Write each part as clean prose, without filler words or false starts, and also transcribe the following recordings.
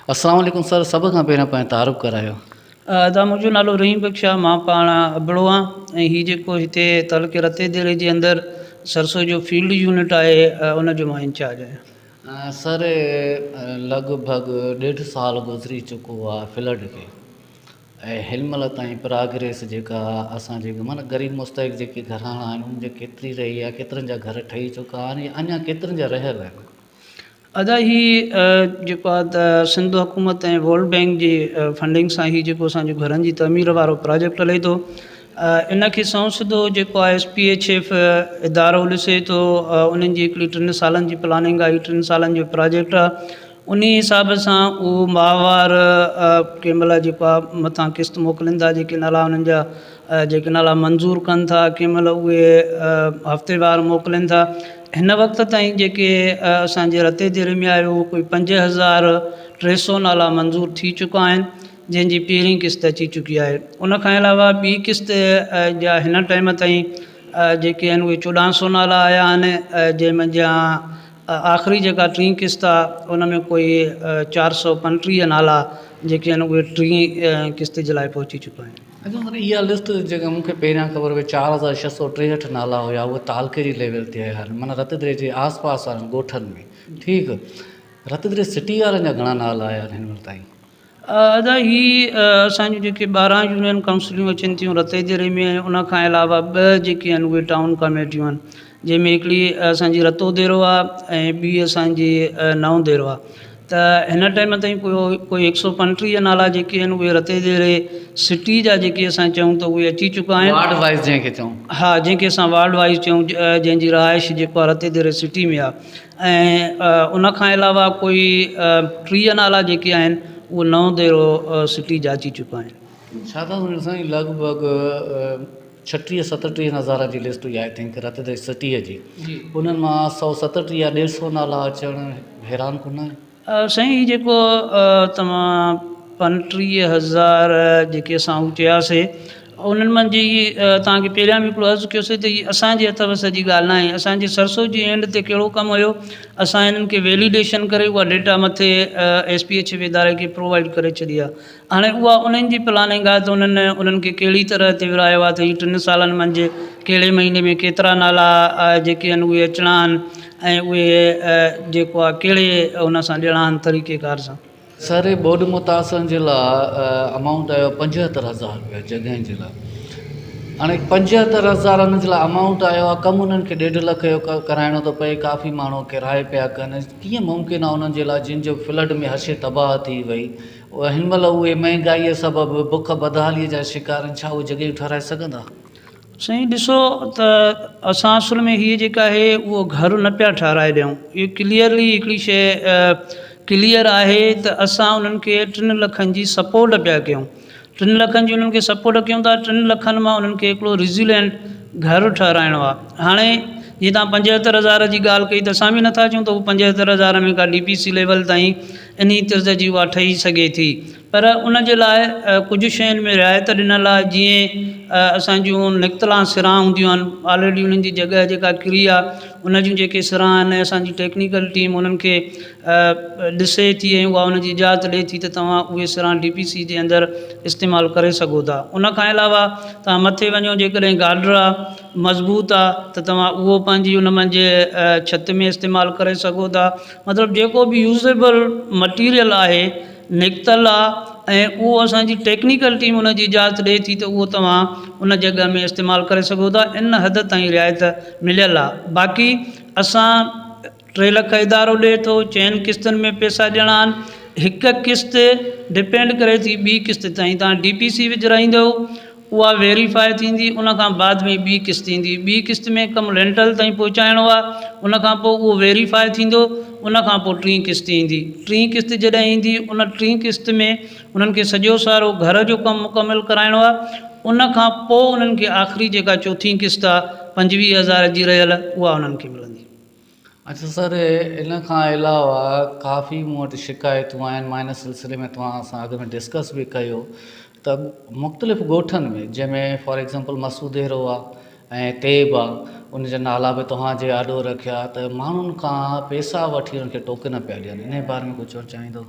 अस्सलाम वालेकुम सर, सभ खां पहिरियों पंहिंजो तारुफ़ करायो। दा मुंहिंजो नालो रहीम बख्श आहे। मां पाण अबड़ो आहियां ऐं हीउ जेको हिते तलके रते देरे जे अंदरि सरसो जो फील्ड यूनिट आहे उन जो मां इंचार्ज आहियां। सर लॻभॻि 1.5 साल गुज़री चुको आहे फ्लड खे, ऐं हिन महिल ताईं प्रोग्रेस जेका असां जेके माना ग़रीब मुस्तहिक जेके घराणा आहिनि उन जे केतिरी रही आहे, केतिरनि जा घर ठही चुका आहिनि या अञा केतिरनि जा रहियल आहिनि। अदा ही जेको आहे त सिंध हुकूमत ऐं वर्ल्ड बैंक जी फंडिंग सां ही जेको असांजो घरनि जी तमीर वारो प्रोजेक्ट हले थो, इन खे संसदो जेको आहे SPHF इदारो ॾिसे थो। उन्हनि जी हिकिड़ी 3 सालनि जी प्लानिंग आहे, 3 सालनि जो प्रोजेक्ट आहे। उन हिसाब सां उहो माहवार कंहिं महिल जेको आहे मथां किस्त मोकिलींदा, जेके नाला उन्हनि जा जेके नाला मंज़ूरु कनि था, कंहिं महिल उहे हफ़्तेवार मोकिलीनि था। हिन वक़्त ताईं जेके असांजे रते देरे में आयो कोई 5300 नाला मंज़ूर थी चुका आहिनि, जंहिंजी पहिरीं किस्त अची चुकी आहे। उन खां अलावा ॿी किस्त जा हिन टाइम ताईं जेके आहिनि उहे 1400 नाला आया आहिनि, जंहिंमें जा आख़िरी जेका 3 किस्त आहे उन में कोई 435 नाला जेके आहिनि उहे 3 किस्त जे लाइ पहुची चुका आहिनि। अच्छा सर, इहा लिस्ट जेका मूंखे पहिरियां ख़बर हुई 4663 नाला हुया, उहे तालके जी लेवल ते आया आहिनि, माना रत दरे जे आसपास वारनि ॻोठनि में। ठीकु, रत दरे सिटी वारनि जा घणा नाला आया आहिनि हिन महिल ताईं? अदा ही असांजूं जेके 12 यूनियन काउंसिलियूं अचनि थियूं रते देरे में, उन खां अलावा 2 जेके आहिनि उहे टाउन कमेटियूं आहिनि, जंहिंमें हिकिड़ी असांजी रतो देरो आहे ऐं ॿी असांजी नओं देरो आहे। त हिन टाइम ताईं कोई 135 नाला जेके आहिनि उहे रते देरे सिटी जा जेके असां चऊं त उहे अची चुका आहिनि। वार्ड वाइज़ जंहिंखे चऊं, हा, जंहिंखे असां वार्ड वाइज़ चऊं, जंहिंजी रहाइश जेको आहे रते देरे सिटी में आहे। ऐं उन खां अलावा कोई 30 नाला जेके आहिनि उहो नओं देरो सिटी जा अची चुका आहिनि। छा था सम्झो साईं, लॻभॻि 36-37 हज़ार जी लिस्ट हुई आई थिंक रत दरे सिटीअ जी, उन्हनि मां 137 या 150 नाला अचणु हैरान कोन आहे? साईं हीउ जेको तव्हां 35,000 जेके असां चयासीं, उन्हनि मंझि तव्हांखे पहिरियां बि हिकिड़ो अर्ज़ु कयोसीं त हीअ असांजे हथ वस जी ॻाल्हि न आहे। असांजे सरसो जी एंड ते कहिड़ो कमु हुयो, असां हिननि खे वैलिडेशन करे उहा डेटा मथे SPHF इदारे खे प्रोवाइड करे छॾी आहे। हाणे उहा उन्हनि जी प्लानिंग आहे त उन्हनि खे कहिड़ी तरह ते विरायो आहे त हीअ 3 सालनि मंझि कहिड़े महीने में केतिरा नाला जेके आहिनि उहे अचिणा आहिनि ऐं उहे जेको आहे कहिड़े उन सां ॾियणा आहिनि तरीक़ेकार सां। सर ॿोॾ मुतासिरनि जे लाइ अमाउंट आयो 75,000 रुपया जॻहियुनि जे लाइ। हाणे 75,000 जे लाइ अमाउंट आयो आहे, कमु उन्हनि खे 1.5 लख जो कराइणो थो पए, काफ़ी माण्हू किराए पिया कनि। कीअं मुमकिन आहे उन्हनि जे लाइ जिन जो फ्लड में हशे तबाह थी वई, हिन महिल उहे महांगाईअ सबबु बुख बदहालीअ जा शिकार आहिनि, छा उहे जॻहियूं ठाराए सघंदा? साईं ॾिसो त असां असुल में हीअ जेका आहे उहो घर न पिया ठाराए ॾियूं। इहो क्लियरली हिकिड़ी शइ क्लियर आहे त असां उन्हनि खे 3 लखनि जी सपोर्ट पिया कयूं। 3 लखनि जी उन्हनि खे सपोर्ट कयूं था। 3 लखनि मां उन्हनि खे हिकिड़ो रिज़िलेंट घर ठाराइणो आहे। हाणे जीअं तव्हां 75,000 जी ॻाल्हि कई त असां बि नथा चऊं त उहो 75,000 में का DPC लेवल ताईं इन तर्ज़ जी उहा ठही सघे थी, पर उन जे लाइ कुझु शयुनि में रिआयत ॾिनल आहे। जीअं असांजूं निकतला सिरां हूंदियूं आहिनि, ऑलरेडी उन्हनि जी जॻह जेका किरी आहे उन जूं जेके सिरां आहिनि, असांजी टेक्निकल टीम उन्हनि खे ॾिसे थी ऐं उहा उन जी इजाज़त ॾिए थी त तव्हां उहे सिरां DPC जे अंदरि इस्तेमालु करे सघो था। उन खां अलावा तव्हां मथे वञो, जेकॾहिं गार्डर आहे मज़बूत आहे त तव्हां उहो पंहिंजी उन मंझि छित में इस्तेमालु करे सघो था। मतिलबु जेको बि यूज़ेबल मटीरियल आहे निकतल आहे ऐं उहो असांजी टेक्निकल टीम उन जी इजाज़त ॾिए थी त उहो तव्हां उन जॻह में इस्तेमालु करे सघो था। इन हद ताईं रिआयत मिलियल आहे। बाक़ी असां 3 लख इदारो ॾिए थो, 4 किस्तनि में पैसा ॾियणा आहिनि। हिकु किस्त डिपेंड करे थी ॿी किस्त ताईं। तव्हां DPC विझराईंदव, उहा वेरीफाई थींदी, उन खां बाद में ॿी किस्त ईंदी। ॿी किस्त में कमु लेंटल ताईं पहुचाइणो आहे, उन खां पोइ उहो वेरीफाई थींदो, उन खां पोइ 3 किस्त ईंदी। 3 किस्त जॾहिं ईंदी, उन 3 किस्त में उन्हनि खे सॼो सारो घर जो कमु मुकमिल कराइणो आहे। उन खां पोइ उन्हनि खे आख़िरी जेका 4थी किस्त आहे 25,000 जी रहियल, उहा उन्हनि खे मिलंदी। अच्छा सर, इन खां अलावा काफ़ी मूं वटि शिकायतूं आहिनि। मां इन सिलसिले में तव्हां सां अॻ में डिस्कस बि कयो त मुख़्तलिफ़ ॻोठनि में, जंहिंमें फॉर एग्ज़ाम्पल मसूदेरो आहे ऐं तेब आहे, उन जा नाला बि तव्हांजे आॾो रखिया, त माण्हुनि खां पैसा वठी उन्हनि खे टोकन पिया ॾियनि। इन बारे में कुझु चवणु चाहींदो?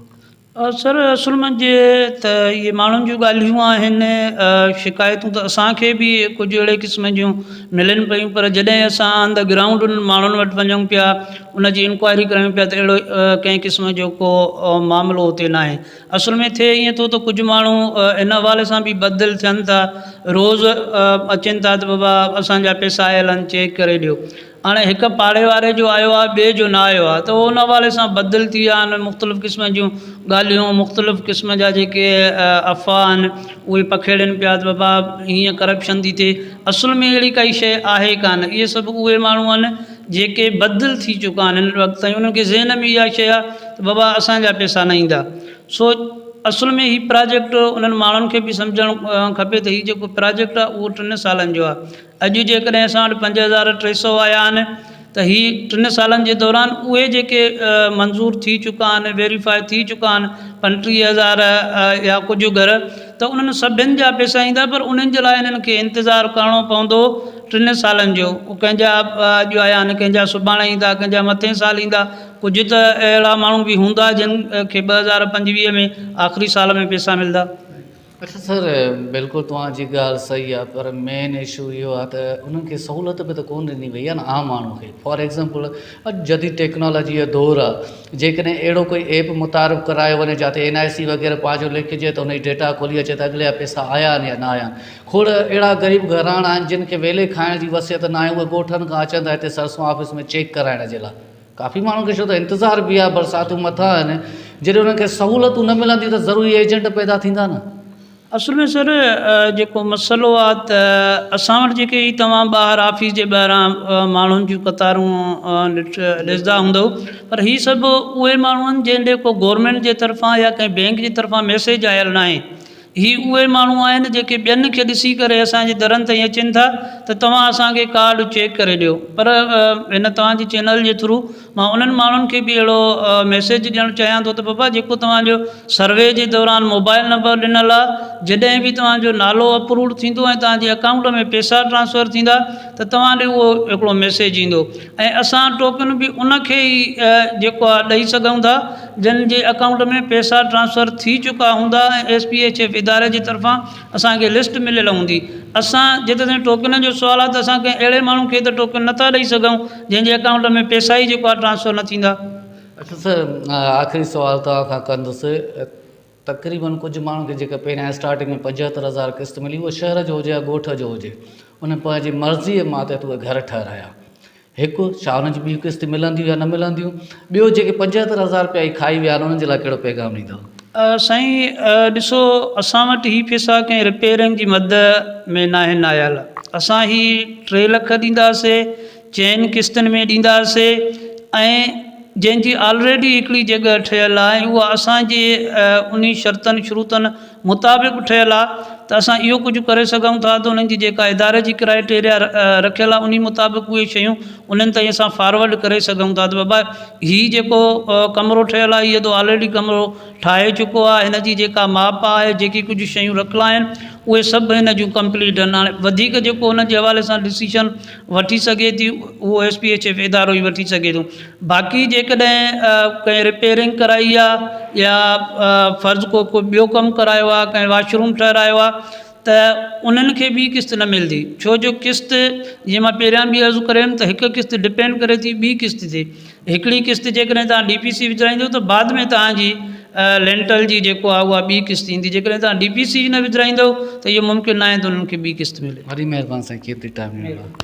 सर असुल में जे त ये माण्हुनि जूं ॻाल्हियूं आहिनि, शिकायतूं त असांखे बि कुझु अहिड़े क़िस्म जूं मिलनि पियूं, पर जॾहिं असां ऑन द ग्राउंड उन्हनि माण्हुनि वटि वञूं पिया, उन जी इंक्वायरी कयूं पिया, त अहिड़ो कंहिं क़िस्म जो को मामिलो हुते न आहे। असुल में थिए ईअं थो त कुझु माण्हू इन हवाले सां बि बदिल थियनि था, रोज़ु अचनि था त बाबा असांजा पैसा आयल आहिनि, चेक करे ॾियो। हाणे हिकु पाड़े वारे जो आयो आहे, ॿिए जो न आयो आहे, त उहो उन हवाले सां बदिल थी विया आहिनि। मुख़्तलिफ़ क़िस्म जूं ॻाल्हियूं, मुख़्तलिफ़ क़िस्म जा जेके अफ़वाह आहिनि उहे पखेड़नि पिया त बाबा हीअं करप्शन थी थिए। असुल में अहिड़ी काई शइ आहे कान। इहे सभु उहे माण्हू आहिनि जेके बदिल थी चुका आहिनि हिन वक़्त ताईं। उन्हनि खे ज़हन में इहा शइ आहे त बाबा असांजा पैसा न ईंदा। सो असुल में हीउ प्रोजेक्ट उन्हनि माण्हुनि खे बि सम्झणु खपे त हीउ जेको प्रोजेक्ट आहे उहो 3 सालनि जो आहे। अॼु जेकॾहिं असां वटि 5300 आया आहिनि, त हीउ 3 सालनि जे दौरान उहे जेके मंज़ूर थी चुका आहिनि, वेरीफाई थी चुका आहिनि 35,000 या कुझु घर, त उन्हनि सभिनि जा पैसा ईंदा। पर उन्हनि जे लाइ इन्हनि खे इंतज़ारु करिणो पवंदो 3 सालनि जो। कंहिंजा अॼु आया आहिनि, कंहिंजा सुभाणे ईंदा, कंहिंजा मथे साल ईंदा। कुझु त अहिड़ा माण्हू बि हूंदा जिन खे 2025 में आख़िरी साल में पैसा मिलंदा। अच्छा सर, बिल्कुलु तव्हांजी ॻाल्हि सही आहे, पर मेन इशू इहो आहे त उन्हनि खे सहूलियत बि त कोन ॾिनी वई आहे न आम माण्हू खे। फॉर एग्ज़ाम्पल, अॼु जदीद टेक्नोलॉजी जो दौरु आहे, जेकॾहिं अहिड़ो कोई ऐप मुतारिफ़ करायो वञे जिते NIC वग़ैरह पंहिंजो लिखिजे त उनजी डेटा खोली अचे त अॻिले जा पैसा आया आहिनि या न आया आहिनि। खोड़ अहिड़ा ग़रीब घराणा आहिनि जिन खे वेले खाइण जी वसियत न आहे, उहे ॻोठनि खां अचनि था हिते सरसों ऑफिस में चेक कराइण जे लाइ। काफ़ी माण्हुनि खे छो त इंतज़ारु बि आहे, बरसातूं मथां आहिनि। जॾहिं उन्हनि खे सहूलियतूं न मिलंदी त ज़रूरी एजेंट पैदा थींदा न। असुल में सर जेको मसइलो आहे त असां वटि जेके ई तव्हां ॿाहिरि ऑफिस जे ॿाहिरां माण्हुनि जूं कतारूं ॾिसंदा हूंदव, पर हीअ सभु उहे माण्हू आहिनि जंहिं ॾे को गवर्नमेंट जे तरफ़ां या कंहिं बैंक जी तरफ़ां मैसेज आयल न आहे। ही उहे माण्हू आहिनि जेके ॿियनि खे ॾिसी करे असांजे दरनि ताईं अचनि था त तव्हां असांखे कार्ड चेक करे ॾियो। पर हिन तव्हांजी चैनल जे थ्रू मां उन्हनि माण्हुनि खे बि अहिड़ो मैसेज ॾियणु चाहियां थो त बाबा जेको तव्हांजो सर्वे जे दौरान मोबाइल नंबर ॾिनल आहे, जॾहिं बि तव्हांजो नालो अप्रूव थींदो ऐं तव्हांजे अकाउंट में पैसा ट्रांसफ़र थींदा त तव्हां ॾे उहो हिकिड़ो मैसेज ईंदो। ऐं असां टोकन बि उनखे ई जेको आहे ॾेई सघूं था जिन जे अकाउंट में पैसा ट्रांसफ़र थी चुका हूंदा ऐं SPHF इदारे जी तरफ़ां असांखे लिस्ट मिलियल हूंदी। असां जेतिरे टोकन जो सुवाल आहे त असां कंहिं अहिड़े माण्हू खे त टोकन नथा ॾेई सघूं जंहिंजे अकाउंट में पैसा ई जेको आहे ट्रांसफ़र न थींदा। अच्छा सर, आख़िरी सुवाल तव्हां खां कंदुसि। तक़रीबन कुझु माण्हू खे जेका पहिरियां स्टार्टिंग में 75,000 क़िस्त मिली, उहो शहर जो हुजे या ॻोठ जो हुजे, उन पंहिंजी मर्ज़ीअ मातहत उहे घर ठाहिराया। हिकु, छा उन्हनि जी ॿियूं क़िस्त मिलंदियूं या न मिलंदियूं? ॿियो, जेके 75,000 रुपया ई खाई विया आहिनि, उन्हनि जे लाइ कहिड़ो पैगाम ॾींदव? साईं ॾिसो, असां वटि ही पैसा कंहिं रिपेयरिंग जी मद में न आहिनि आयल। असां ही 3 लख ॾींदासीं, 4 क़िस्तनि में ॾींदासीं, ऐं जंहिंजी ऑलरेडी हिकिड़ी जॻह ठहियल आहे उहा असांजे उन शर्तनि शरूतनि मुताबिक़ ठहियल आहे। त असां इहो कुझु करे सघूं था त उन्हनि जी जेका इदारे जी क्राइटेरिया रखियल आहे उन मुताबिक़ उहे शयूं उन्हनि ताईं असां फॉरवर्ड करे सघूं था त बाबा हीउ जेको कमिरो ठहियल आहे, इहो त ऑलरेडी कमिरो ठाहे चुको आहे, हिन जी जेका माप आहे, जेकी कुझु शयूं रखियल आहिनि उहे सभु हिन जूं कंप्लीट आहिनि। हाणे वधीक जेको हुन जे हवाले सां डिसीशन वठी सघे थी उहो SPHF इदारो ई वठी सघे थो। बाक़ी जेकॾहिं कंहिं रिपेयरिंग कराई आहे या फ़र्ज़ु को ॿियो कमु करायो आहे, कंहिं वॉशरूम ठहिरायो आहे, त उन्हनि खे ॿी क़िस्त न मिलंदी। छो जो क़िस्त, जीअं मां पहिरियां बि अर्ज़ु करियमि, त हिकु क़िस्त डिपेंड करे थी ॿी क़िस्त ते। हिकिड़ी क़िस्त जेकॾहिं तव्हां DPC विझराईंदो त बाद में तव्हांजी लेंटल जी जेको आहे उहा ॿी क़िस्त ईंदी। जेकॾहिं तव्हां DPC न विझराईंदो त इहो मुमकिन न आहे त उन्हनि खे ॿी क़िस्त मिले। वॾी महिरबानी साईं, कीमती टाइम ॾिनो।